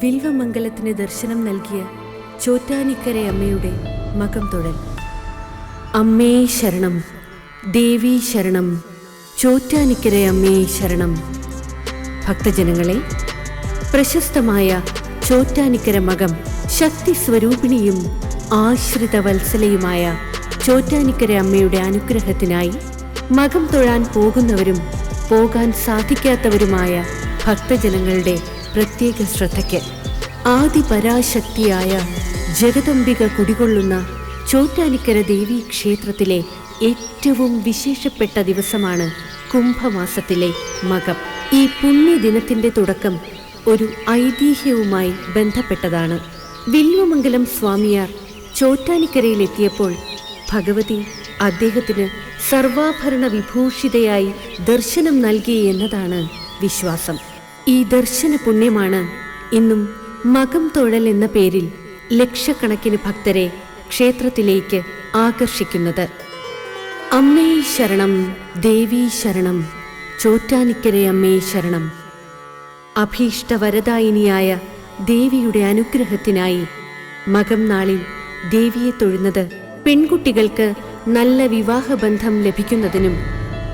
വിൽവമംഗലത്തിന് ദർശനം നൽകിയ ചോറ്റാനിക്കര അമ്മയുടെ മകം തൊഴൽ. അമ്മേ ശരണം, ദേവീ ശരണം, ചോറ്റാനിക്കര അമ്മേ ശരണം. ഭക്തജനങ്ങളെ, പ്രശസ്തമായ ചോറ്റാനിക്കര മകം ശക്തി സ്വരൂപിണിയും ആശ്രിത വത്സലയുമായ ചോറ്റാനിക്കര അമ്മയുടെ അനുഗ്രഹത്തിനായി മകം തൊഴാൻ പോകുന്നവരും പോകാൻ സാധിക്കാത്തവരുമായ ഭക്തജനങ്ങളുടെ പ്രത്യേക ശ്രദ്ധയ്ക്ക് ആദിപരാശക്തിയായ ജഗദംബിക കുടികൊള്ളുന്ന ചോറ്റാനിക്കര ദേവീ ക്ഷേത്രത്തിലെ ഏറ്റവും വിശേഷപ്പെട്ട ദിവസമാണ് കുംഭമാസത്തിലെ മകം. ഈ പുണ്യദിനത്തിൻ്റെ തുടക്കം ഒരു ഐതിഹ്യവുമായി ബന്ധപ്പെട്ടതാണ്. വില്വമംഗലം സ്വാമിയാർ ചോറ്റാനിക്കരയിലെത്തിയപ്പോൾ ഭഗവതി അദ്ദേഹത്തിന് സർവാഭരണ വിഭൂഷിതയായി ദർശനം നൽകി എന്നതാണ് വിശ്വാസം. ഈ ദർശന പുണ്യമാണ് ഇന്നും മകം തൊഴൽ എന്ന പേരിൽ ലക്ഷക്കണക്കിന് ഭക്തരെ ക്ഷേത്രത്തിലേക്ക് ആകർഷിക്കുന്നത്. അമ്മേ ശരണം, ദേവീ ശരണം, ചോറ്റാനിക്കര അമ്മേ ശരണം. അഭീഷ്ടവരദായിനിയായ ദേവിയുടെ അനുഗ്രഹത്തിനായി മകം നാളിൽ ദേവിയെ തൊഴുന്നത് പെൺകുട്ടികൾക്ക് നല്ല വിവാഹബന്ധം ലഭിക്കുന്നതിനും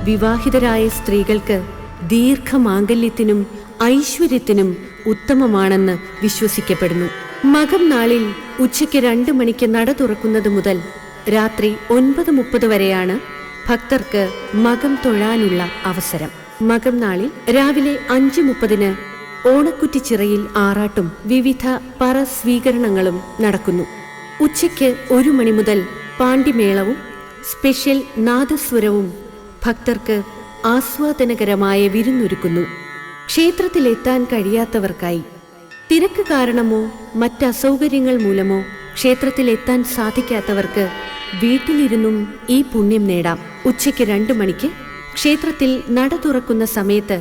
വിവാഹിതരായ സ്ത്രീകൾക്ക് ദീർഘമാംഗല്യത്തിനും ഐശ്വര്യത്തിനും ഉത്തമമാണെന്ന് വിശ്വസിക്കപ്പെടുന്നു. മകം നാളിൽ ഉച്ചയ്ക്ക് 2 മണിക്ക് നട തുറക്കുന്നത് മുതൽ രാത്രി 9:30 വരെയാണ് ഭക്തർക്ക് മകം തൊഴാനുള്ള അവസരം. മകം നാളിൽ രാവിലെ 5:30 ഓണക്കുറ്റിച്ചിറയിൽ ആറാട്ടും വിവിധ പറ സ്വീകരണങ്ങളും നടക്കുന്നു. ഉച്ചയ്ക്ക് 1 മണി മുതൽ പാണ്ടിമേളവും സ്പെഷ്യൽ നാദസ്വരവും ഭക്തർക്ക് ആസ്വാദനകരമായ വിരുന്നൊരുക്കുന്നു. ക്ഷേത്രത്തിലെത്താൻ കഴിയാത്തവർക്കായി തിരക്ക് കാരണമോ മറ്റ് അസൗകര്യങ്ങൾ മൂലമോ ക്ഷേത്രത്തിലെത്താൻ സാധിക്കാത്തവർക്ക് വീട്ടിലിരുന്നും ഈ പുണ്യം നേടാം. ഉച്ചയ്ക്ക് 2 മണിക്ക് ക്ഷേത്രത്തിൽ നട തുറക്കുന്ന സമയത്ത്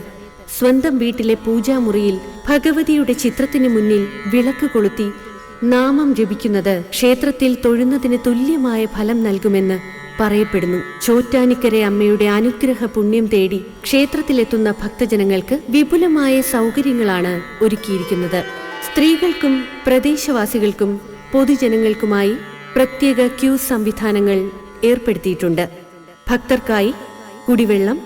സ്വന്തം വീട്ടിലെ പൂജാമുറിയിൽ ഭഗവതിയുടെ ചിത്രത്തിന് മുന്നിൽ വിളക്ക് കൊളുത്തി നാമം ജപിക്കുന്നത് ക്ഷേത്രത്തിൽ തൊഴുന്നതിന് തുല്യമായ ഫലം നൽകുമെന്ന് പറയപ്പെടുന്നു. ചോറ്റാനിക്കര അമ്മയുടെ അനുഗ്രഹ പുണ്യം തേടി ക്ഷേത്രത്തിലെത്തുന്ന ഭക്തജനങ്ങൾക്ക് വിപുലമായ സൗകര്യങ്ങളാണ് ഒരുക്കിയിരിക്കുന്നത്. സ്ത്രീകൾക്കും പ്രദേശവാസികൾക്കും പൊതുജനങ്ങൾക്കുമായി പ്രത്യേക ക്യൂ സംവിധാനങ്ങൾ ഏർപ്പെടുത്തിയിട്ടുണ്ട്. ഭക്തർക്കായി കുടിവെള്ളം,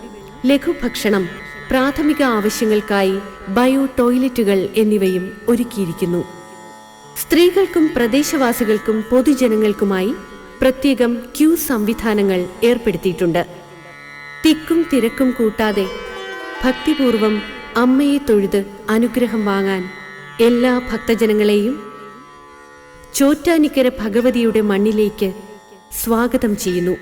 ലഘുഭക്ഷണം, പ്രാഥമിക ആവശ്യങ്ങൾക്കായി ബയോ ടോയ്ലറ്റുകൾ എന്നിവയും ഒരുക്കിയിരിക്കുന്നു. സ്ത്രീകൾക്കും പ്രദേശവാസികൾക്കും പൊതുജനങ്ങൾക്കുമായി പ്രത്യേകം ക്യൂ സംവിധാനങ്ങൾ ഏർപ്പെടുത്തിയിട്ടുണ്ട്. തിക്കും തിരക്കും കൂട്ടാതെ ഭക്തിപൂർവം അമ്മയെ തൊഴുത് അനുഗ്രഹം വാങ്ങാൻ എല്ലാ ഭക്തജനങ്ങളെയും ചോറ്റാനിക്കര ഭഗവതിയുടെ മണ്ണിലേക്ക് സ്വാഗതം ചെയ്യുന്നു.